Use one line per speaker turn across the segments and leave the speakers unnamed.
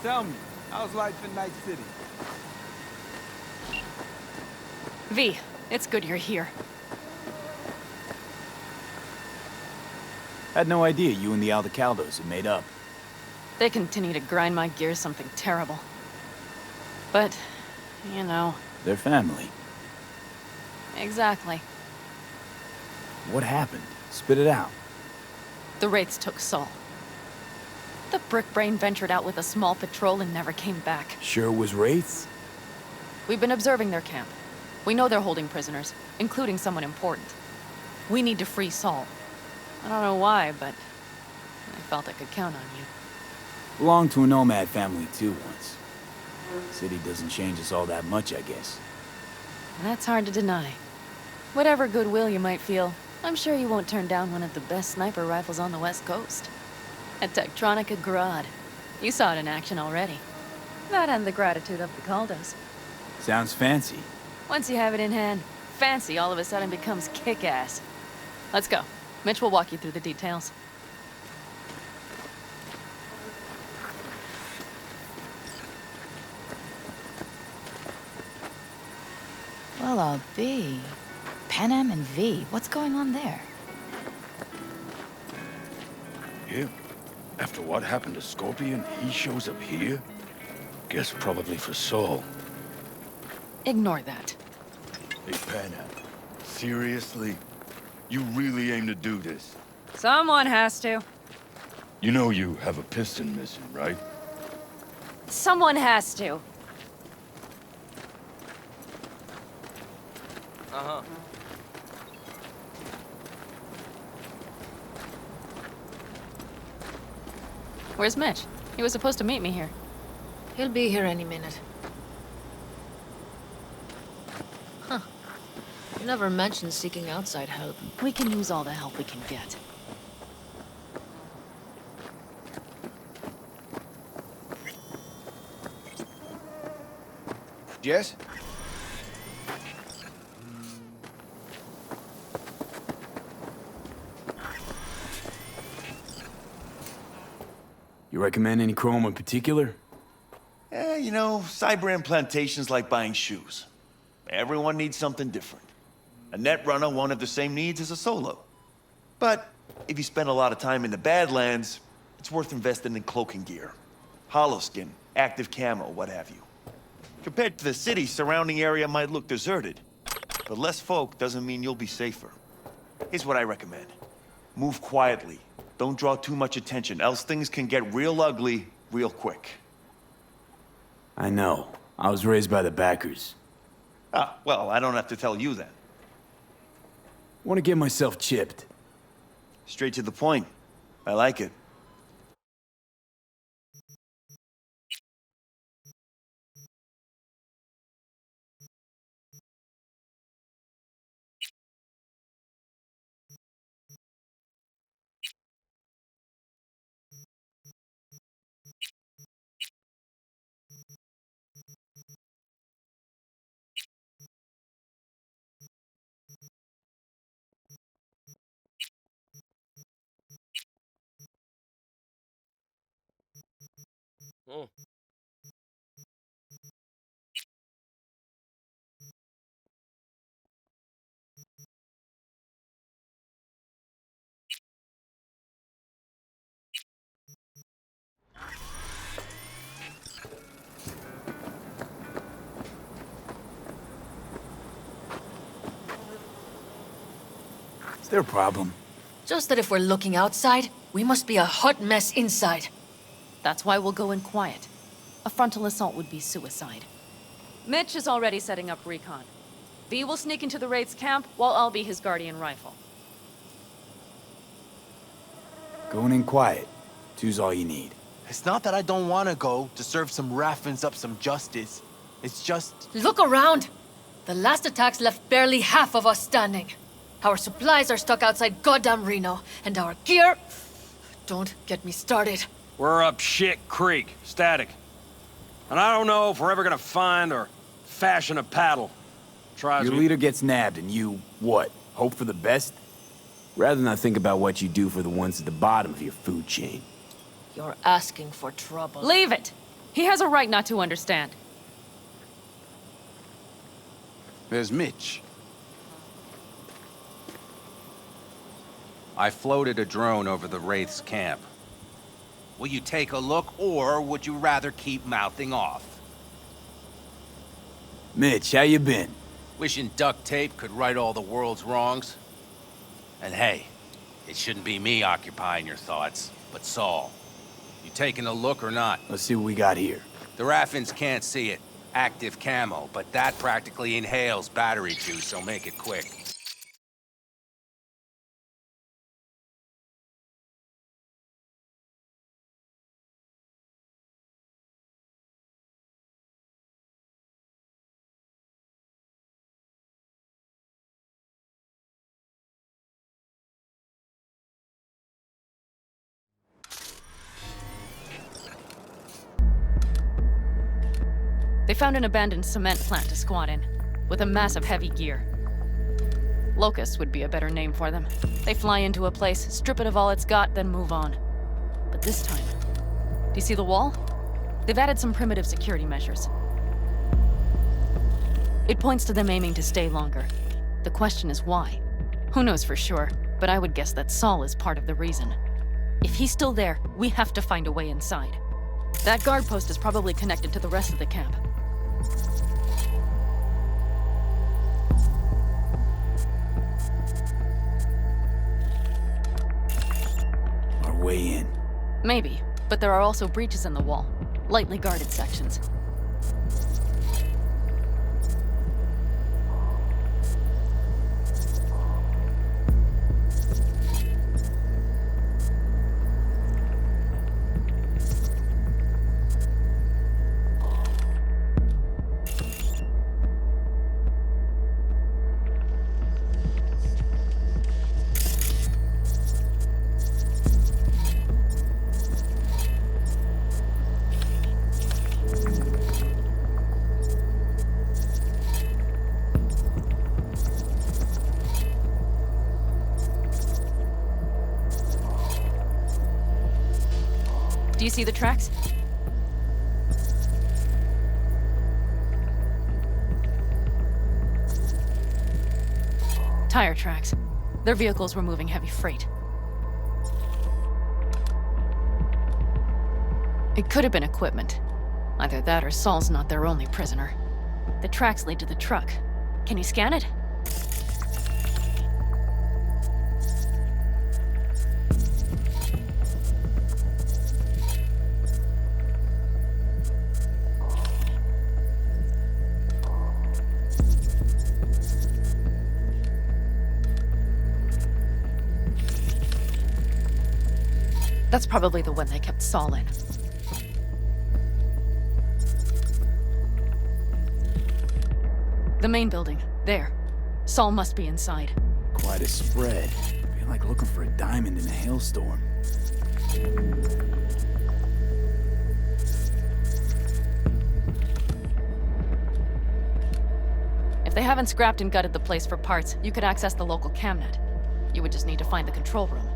Tell me, how's life in Night City?
V, it's good you're here.
Had no idea you and the Aldecaldos had made up.
They continue to grind my gears something terrible. But, you know...
They're family.
Exactly.
What happened? Spit it out.
The Wraiths took Saul. The Brickbrain ventured out with a small patrol and never came back.
Sure was Wraiths?
We've been observing their camp. We know they're holding prisoners, including someone important. We need to free Saul. I don't know why, but I felt I could count on you.
Belonged to a Nomad family too once. City doesn't change us all that much, I guess.
That's hard to deny. Whatever goodwill you might feel, I'm sure you won't turn down one of the best sniper rifles on the West Coast. A Tektronica Grad. You saw it in action already. That and the gratitude of the Caldos.
Sounds fancy.
Once you have it in hand, fancy all of a sudden becomes kick-ass. Let's go. Mitch will walk you through the details.
Well, I'll be. Panam and V, what's going on there?
Yeah. After what happened to Scorpion, he shows up here? Guess probably for Saul.
Ignore that.
Hey, Panam. Seriously? You really aim to do this?
Someone has to.
You know you have a piston missing, right?
Someone has to.
Uh-huh.
Where's Mitch? He was supposed to meet me here.
He'll be here any minute. Huh. You never mentioned seeking outside help.
We can use all the help we can get.
Jess?
You recommend any chrome in particular?
You know, Cyber plantation's like buying shoes. Everyone needs something different. A net runner won't have the same needs as a solo. But if you spend a lot of time in the Badlands, it's worth investing in cloaking gear. Hollow skin, active camo, what have you. Compared to the city, surrounding area might look deserted. But less folk doesn't mean you'll be safer. Here's what I recommend. Move quietly. Don't draw too much attention, else things can get real ugly real quick.
I know. I was raised by the backers.
Ah, well, I don't have to tell you then.
Want to get myself chipped.
Straight to the point. I like it.
Oh.
Is there a problem?
Just that if we're looking outside, we must be a hot mess inside.
That's why we'll go in quiet. A frontal assault would be suicide. Mitch is already setting up recon. V will sneak into the Wraith's camp, while I'll be his guardian rifle.
Going in quiet. Two's all you need.
It's not that I don't want to go to serve some Raffins up some justice. It's just...
Look around! The last attacks left barely half of us standing. Our supplies are stuck outside goddamn Reno, and our gear... Don't get me started.
We're up Shit Creek, static. And I don't know if we're ever gonna find or fashion a paddle. Try as
Your
we...
leader gets nabbed and you, what, hope for the best? Rather not think about what you do for the ones at the bottom of your food chain.
You're asking for trouble.
Leave it! He has a right not to understand.
There's Mitch. I floated a drone over the Wraith's camp.
Will you take a look, or would you rather keep mouthing off?
Mitch, how you been?
Wishing duct tape could right all the world's wrongs? And hey, it shouldn't be me occupying your thoughts, but Saul. You taking a look or not?
Let's see what we got here.
The Raffins can't see it. Active camo, but that practically inhales battery juice, so make it quick.
They found an abandoned cement plant to squat in, with a mass of heavy gear. Locusts would be a better name for them. They fly into a place, strip it of all it's got, then move on. But this time, do you see the wall? They've added some primitive security measures. It points to them aiming to stay longer. The question is why? Who knows for sure, but I would guess that Saul is part of the reason. If he's still there, we have to find a way inside. That guard post is probably connected to the rest of the camp.
Our way in.
Maybe, but there are also breaches in the wall. Lightly guarded sections. Do you see the tracks? Tire tracks. Their vehicles were moving heavy freight. It could have been equipment. Either that or Saul's not their only prisoner. The tracks lead to the truck. Can you scan it? That's probably the one they kept Saul in. The main building. There. Saul must be inside.
Quite a spread. Feel like looking for a diamond in a hailstorm.
If they haven't scrapped and gutted the place for parts, you could access the local camnet. You would just need to find the control room.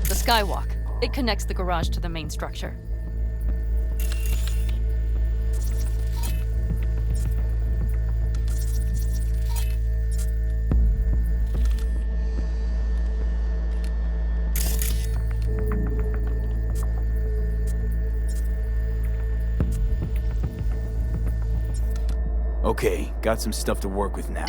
The skywalk. It connects the garage to the main structure.
Okay, got some stuff to work with now.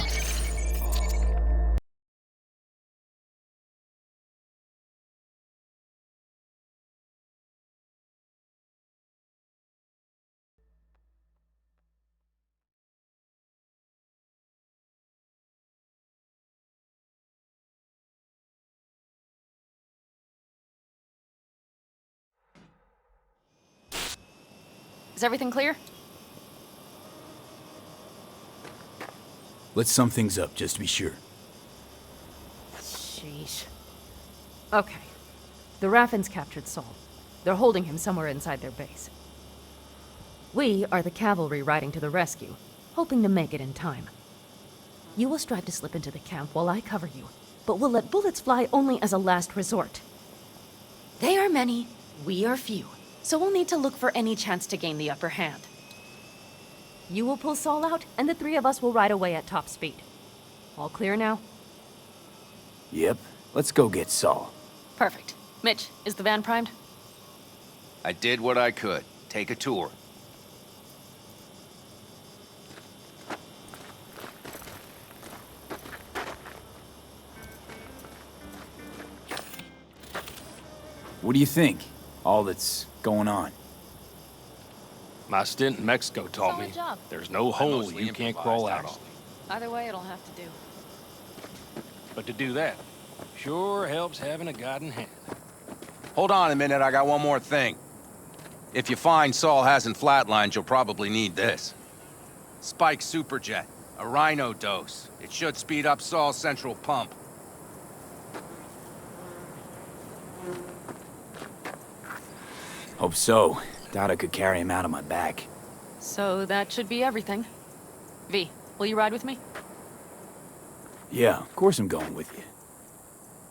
Is everything clear?
Let's sum things up, just to be sure.
Sheesh. Okay. The Raffins captured Saul. They're holding him somewhere inside their base. We are the cavalry riding to the rescue, hoping to make it in time. You will strive to slip into the camp while I cover you, but we'll let bullets fly only as a last resort.
They are many, we are few, so we'll need to look for any chance to gain the upper hand.
You will pull Saul out, and the three of us will ride away at top speed. All clear now?
Yep. Let's go get Saul.
Perfect. Mitch, is the van primed?
I did what I could. Take a tour.
What do you think? All that's going on.
My stint in Mexico taught
Solid
me
job.
there's no hole you can't crawl out of.
Either way, it'll have to do.
But to do that, sure helps having a guiding hand.
Hold on a minute, I got one more thing. If you find Saul hasn't flatlined, you'll probably need this. Spike Superjet, a Rhino dose. It should speed up Saul's central pump.
Hope so. Doubt I could carry him out on my back.
So that should be everything. V, will you ride with me?
Yeah, of course I'm going with you.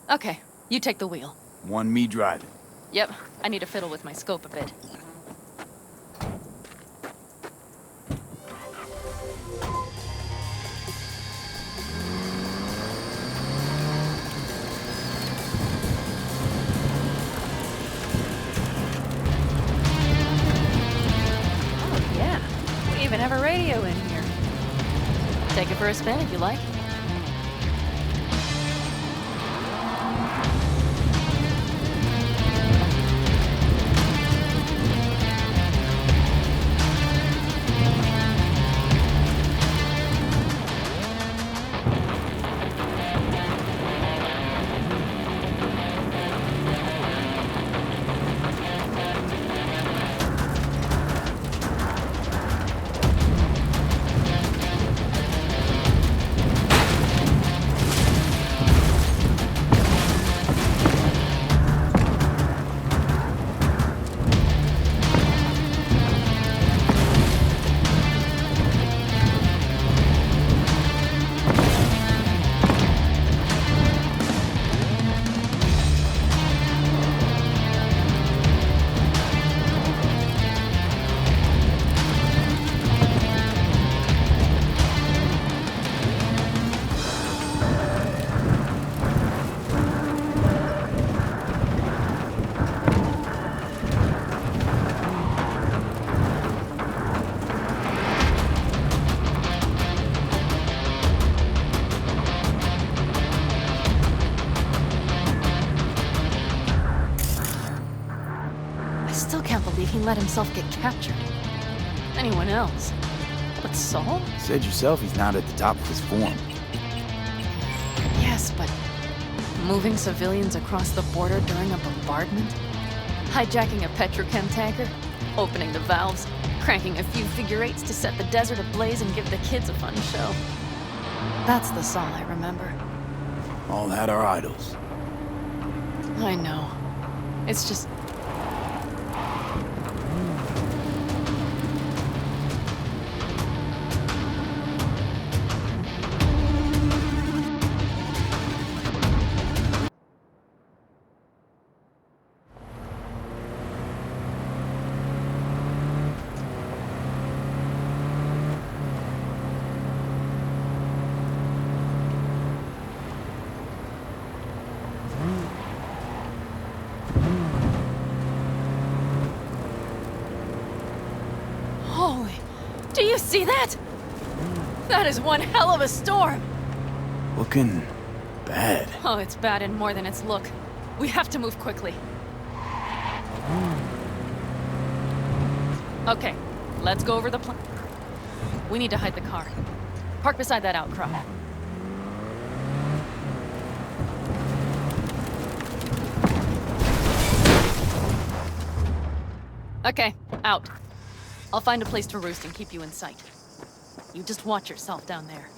Okay, you take the wheel.
One me driving.
Yep, I need to fiddle with my scope a bit.
Oh, yeah. We even have a radio in here.
Take it for a spin if you like. I still can't believe he let himself get captured. Anyone else? But Saul?
Said yourself he's not at the top of his form.
Yes, but moving civilians across the border during a bombardment? Hijacking a petrochem tanker? Opening the valves? Cranking a few figure eights to set the desert ablaze and give the kids a fun show? That's the Saul I remember.
All had our idols.
I know. It's just... Holy... Do you see that? That is one hell of a storm!
Looking bad.
Oh, it's bad and more than its look. We have to move quickly. Okay, let's go over the plan. We need to hide the car. Park beside that outcrop. Okay, out. I'll find a place to roost and keep you in sight. You just watch yourself down there.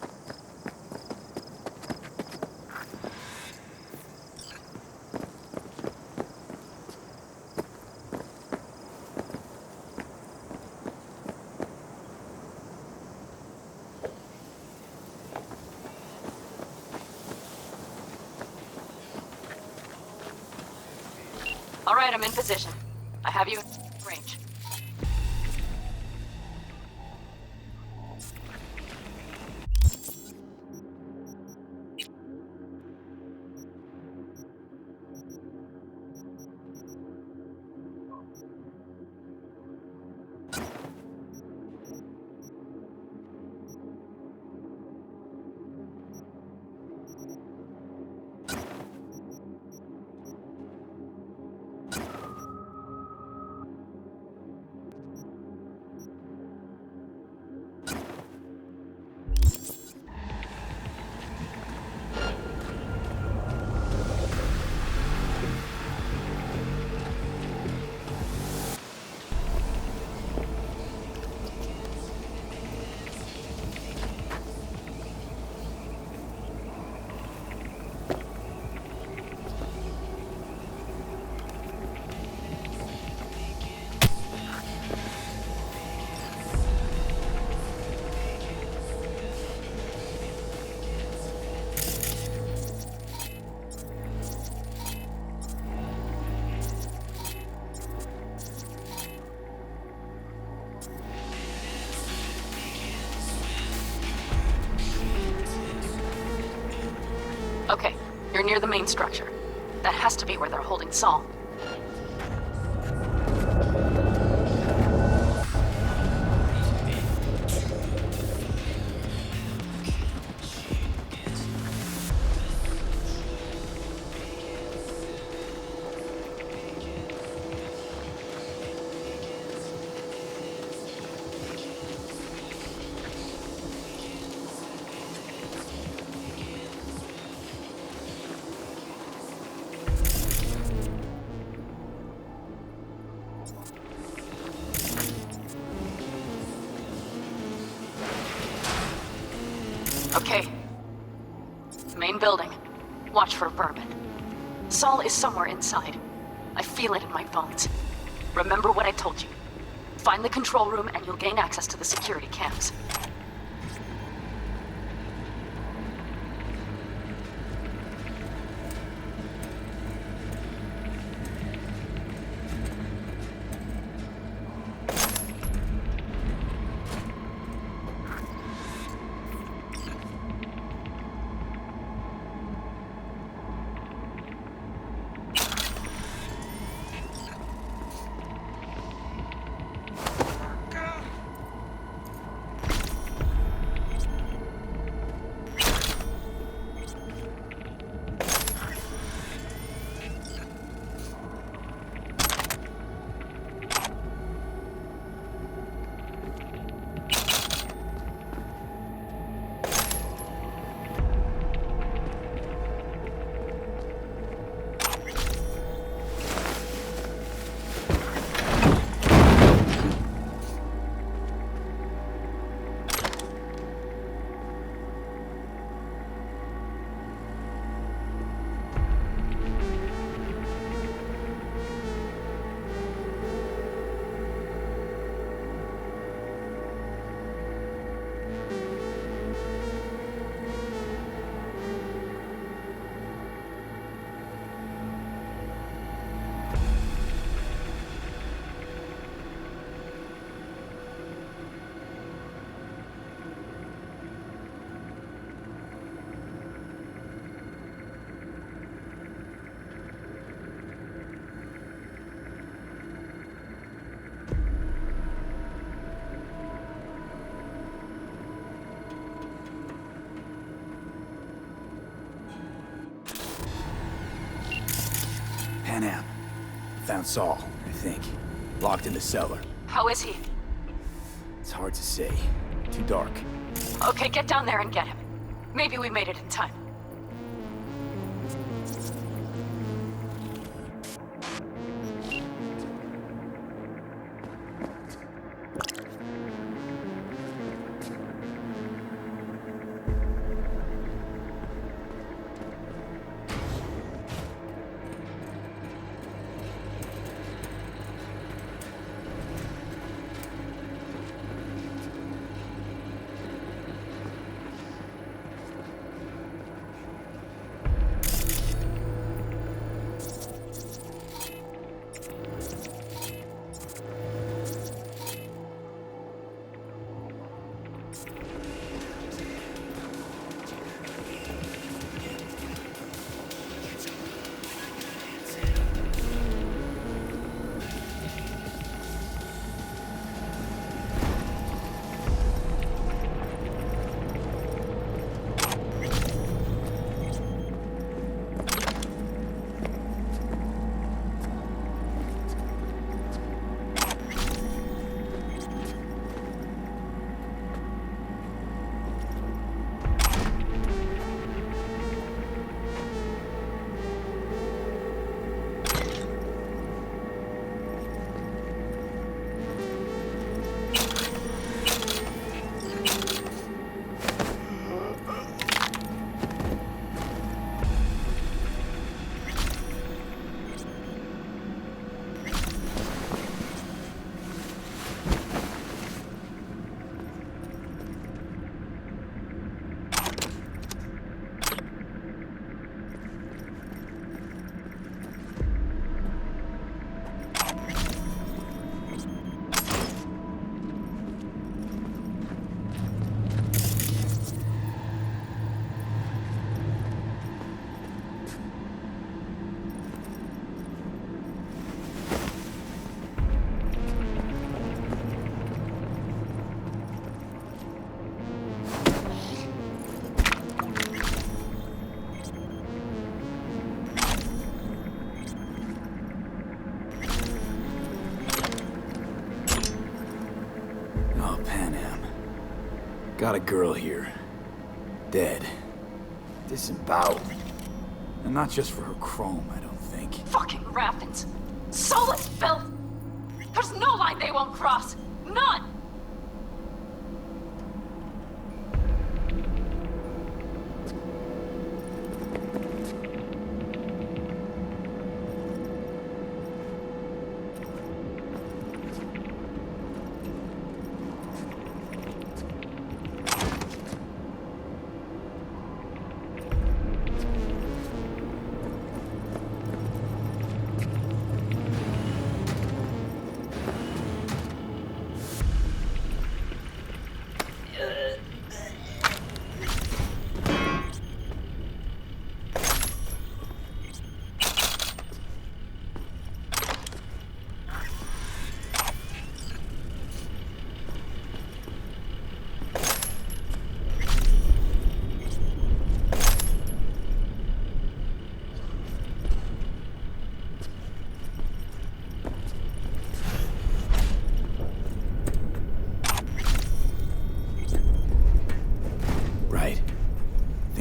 All right, I'm in position. I have you in range. Okay, you're near the main structure. That has to be where they're holding Saul. Okay. Main building. Watch for vermin. Saul is somewhere inside. I feel it in my bones. Remember what I told you. Find the control room and you'll gain access to the security cams.
Panam. Found Saul, I think. Locked in the cellar.
How is he?
It's hard to say. Too dark.
Okay, get down there and get him. Maybe we made it in time.
Pan Am. Got a girl here. Dead. Disemboweled. And not just for her chrome, I don't think.
Fucking Raffins. Soulless filth! There's no line they won't cross! None!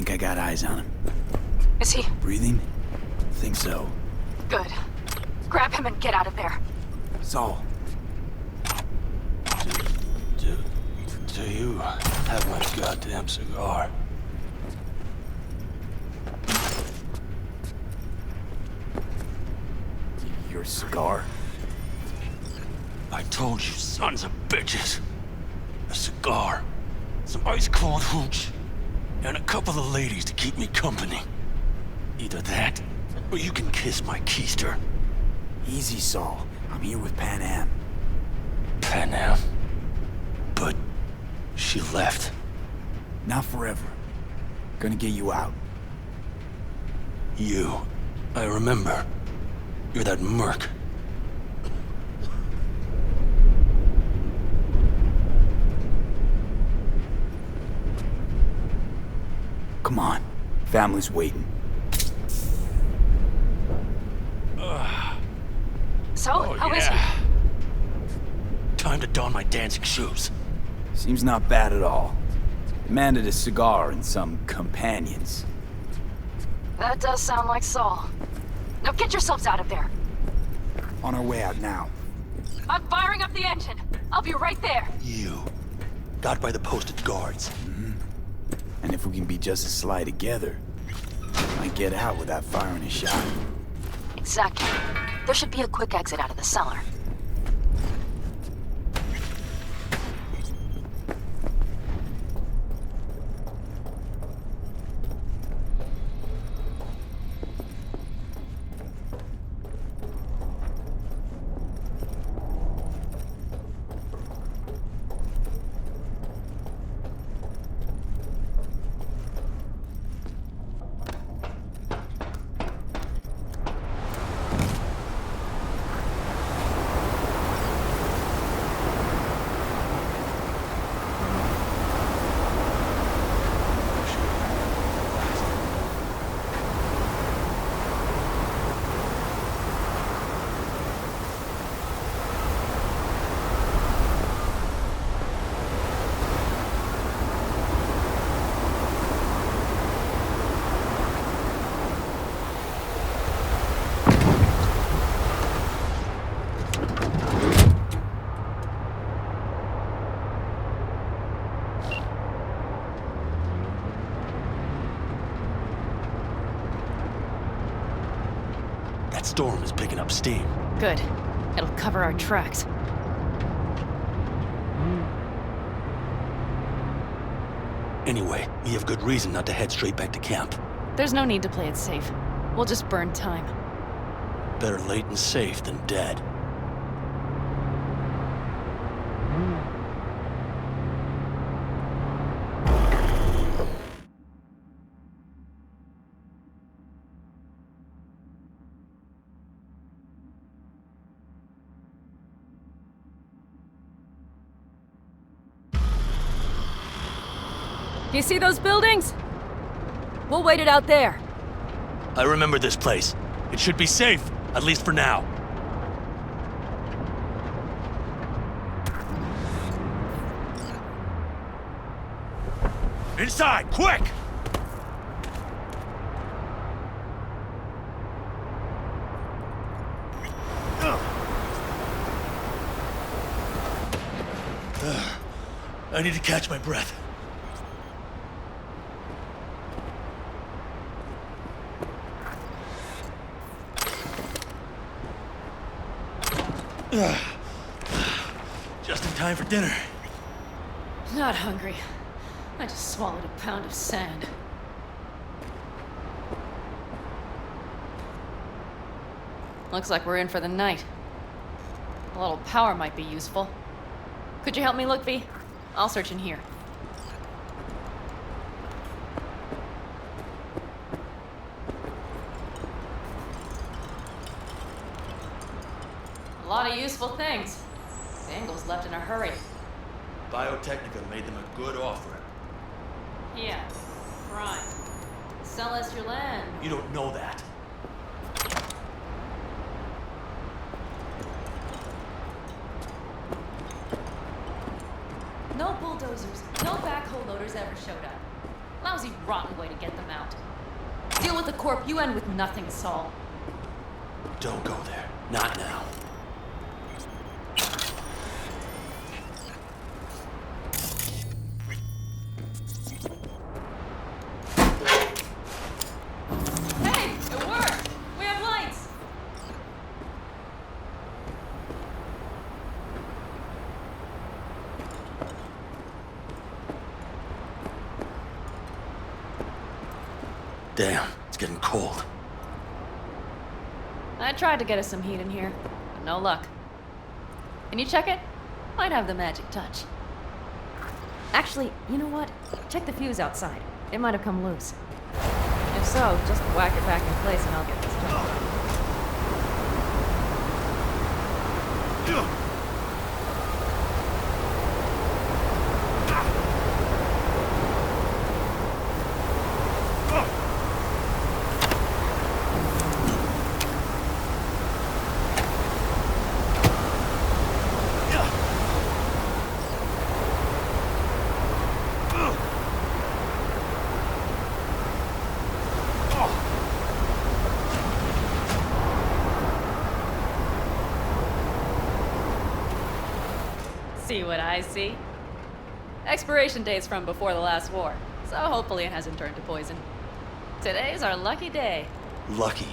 I got eyes on him.
Is he?
Breathing? Think so.
Good. Grab him and get out of there.
Saul.
Do you have my goddamn cigar?
Your cigar?
I told you, sons of bitches. A cigar, some ice-cold hooch, and a couple of ladies to keep me company. Either that, or you can kiss my keister.
Easy, Saul. I'm here with Pan Am.
Pan Am? But she left.
Not forever. Gonna get you out.
You. I remember. You're that merc.
Come on. Family's waiting.
So, how is he?
Time to don my dancing shoes.
Seems not bad at all. Demanded a cigar and some companions.
That does sound like Saul. Now get yourselves out of there.
On our way out now.
I'm firing up the engine. I'll be right there.
You. Got by the posted guards.
And if we can be just as sly together, might get out without firing a shot.
Exactly. There should be a quick exit out of the cellar.
That storm is picking up steam.
Good. It'll cover our tracks.
Anyway, we have good reason not to head straight back to camp.
There's no need to play it safe. We'll just burn time.
Better late and safe than dead.
You see those buildings? We'll wait it out there.
I remember this place. It should be safe, at least for now.
Inside, quick!
I need to catch my breath. Just in time for dinner.
Not hungry. I just swallowed a pound of sand. Looks like we're in for the night. A little power might be useful. Could you help me look, V? I'll search in here. A lot of useful things. Dangle's left in a hurry.
Biotechnica made them a good offer.
Yeah, prime. Sell us your land.
You don't know that.
No bulldozers, no backhoe loaders ever showed up. Lousy, rotten way to get them out. Deal with the corp, you end with nothing, Saul.
Don't go there. Not now.
Hey, it worked! We have lights!
Damn, it's getting cold.
I tried to get us some heat in here, but no luck. Can you check it? Might have the magic touch.
Actually, you know what? Check the fuse outside. It might have come loose. If so, just whack it back in place and I'll get this done.
See what I see? Expiration date's from before the last war, so hopefully it hasn't turned to poison. Today's our lucky day.
Lucky.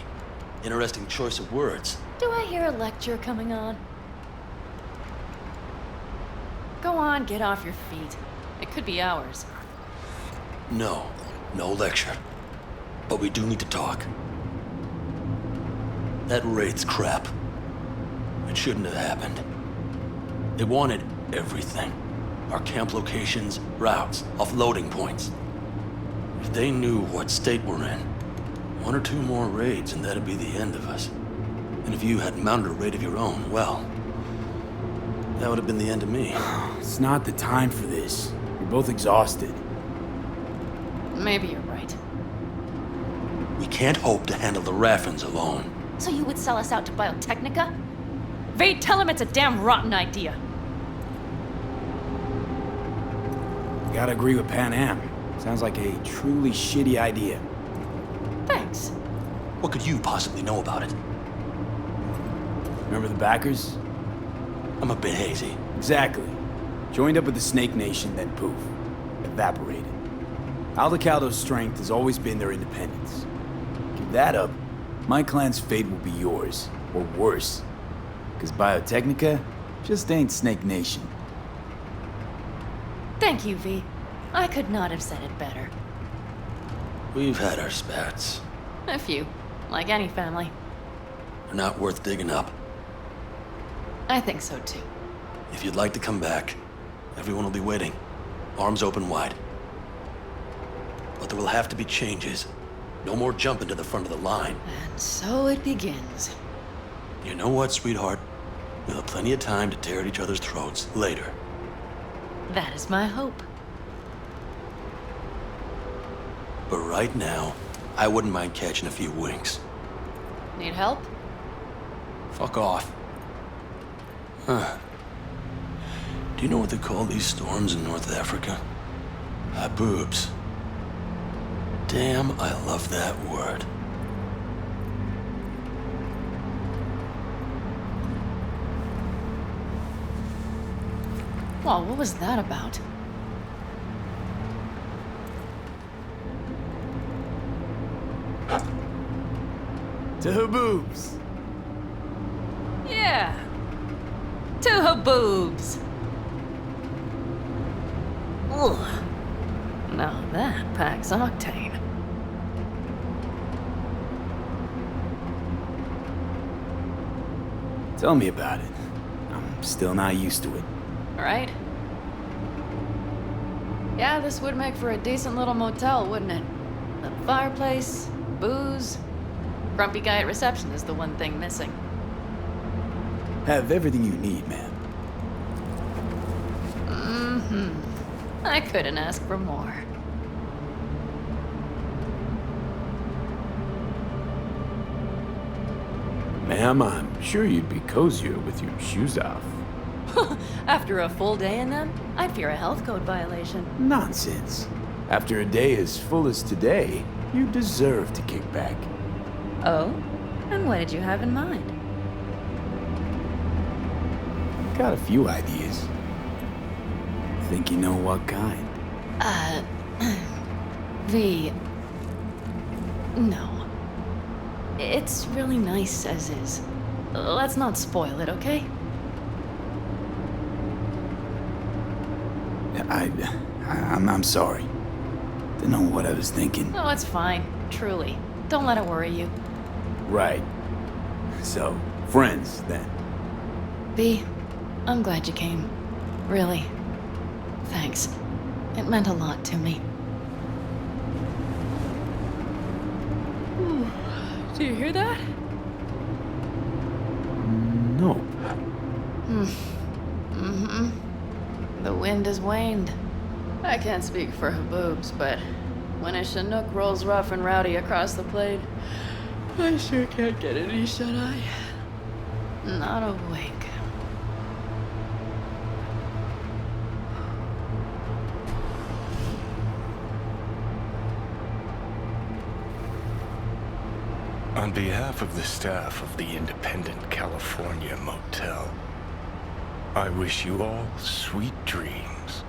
Interesting choice of words.
Do I hear a lecture coming on? Go on, get off your feet. It could be hours.
No. No lecture. But we do need to talk. That raid's crap. It shouldn't have happened. They wanted everything. Our camp locations, routes, offloading points. If they knew what state we're in, one or two more raids and that'd be the end of us. And if you had mounted a raid of your own, well, that would have been the end of me.
It's not the time for this. We're both exhausted.
Maybe you're right.
We can't hope to handle the Raffins alone.
So you would sell us out to Biotechnica? Vade, tell him it's a damn rotten idea.
Gotta agree with Pan Am. Sounds like a truly shitty idea.
Thanks.
What could you possibly know about it?
Remember the backers?
I'm a bit hazy.
Exactly. Joined up with the Snake Nation, then poof. Evaporated. Aldecaldo's strength has always been their independence. Give that up, my clan's fate will be yours. Or worse. Because Biotechnica just ain't Snake Nation.
Thank you, V. I could not have said it better.
We've had our spats.
A few. Like any family.
They're not worth digging up.
I think so, too.
If you'd like to come back, everyone will be waiting. Arms open wide. But there will have to be changes. No more jumping to the front of the line.
And so it begins.
You know what, sweetheart? We'll have plenty of time to tear at each other's throats later.
That is my hope.
But right now, I wouldn't mind catching a few winks.
Need help?
Fuck off. Huh. Do you know what they call these storms in North Africa? Haboobs.
Damn, I love that word.
Whoa, what was that about?
To her boobs.
Yeah. To her boobs. Ugh. Now that packs octane.
Tell me about it. I'm still not used to it.
Right? Yeah, this would make for a decent little motel, wouldn't it? A fireplace, booze. Grumpy guy at reception is the one thing missing.
Have everything you need, man.
Mm-hmm. I couldn't ask for more.
Ma'am, I'm sure you'd be cozier with your shoes off.
After a full day in them, I'd fear a health code violation.
Nonsense. After a day as full as today, you deserve to kick back.
Oh? And what did you have in mind?
Got a few ideas. Think you know what kind?
V. No. It's really nice as is. Let's not spoil it, okay?
I'm sorry. Didn't know what I was thinking.
Oh, it's fine. Truly. Don't let it worry you.
Right. So, friends, then.
V, I'm glad you came. Really. Thanks. It meant a lot to me. Do you hear that?
No.
Mm-hmm. The wind has waned. I can't speak for her boobs, but when a Chinook rolls rough and rowdy across the plain, I sure can't get any shut-eye. Not awake.
On behalf of the staff of the Independent California Motel, I wish you all sweet dreams.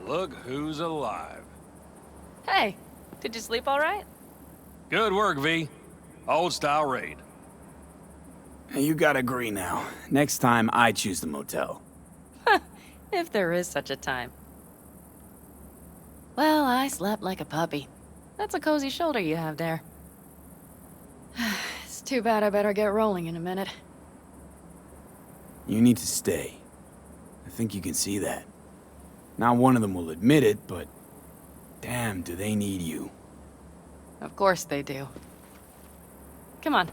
Look who's alive.
Hey, did you sleep all right?
Good work, V. Old-style raid.
You gotta agree now. Next time, I choose the motel.
If there is such a time. Well, I slept like a puppy. That's a cozy shoulder you have there. It's too bad I better get rolling in a minute.
You need to stay. I think you can see that. Not one of them will admit it, but damn, do they need you.
Of course they do. Come on.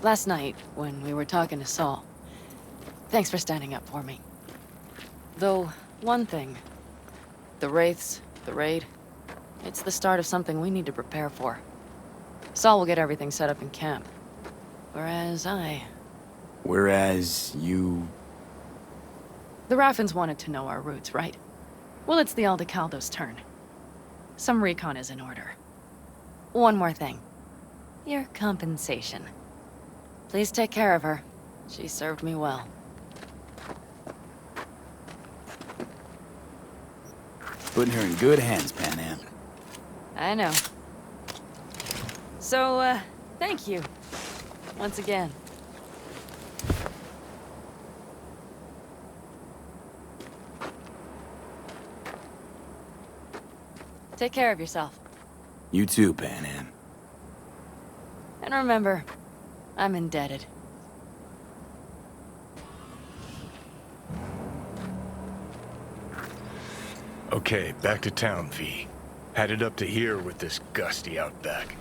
Last night, when we were talking to Saul, thanks for standing up for me. Though, one thing. The Wraiths, the raid, it's the start of something we need to prepare for. Saul will get everything set up in camp. Whereas you... The Raffins wanted to know our roots, right? Well, it's the Aldecaldo's turn. Some recon is in order. One more thing. Your compensation. Please take care of her. She served me well.
Putting her in good hands, Pan Am.
I know. So, thank you. Once again. Take care of yourself.
You too, Pan Am.
And remember, I'm indebted.
Okay, back to town, V. Headed up to here with this gusty outback.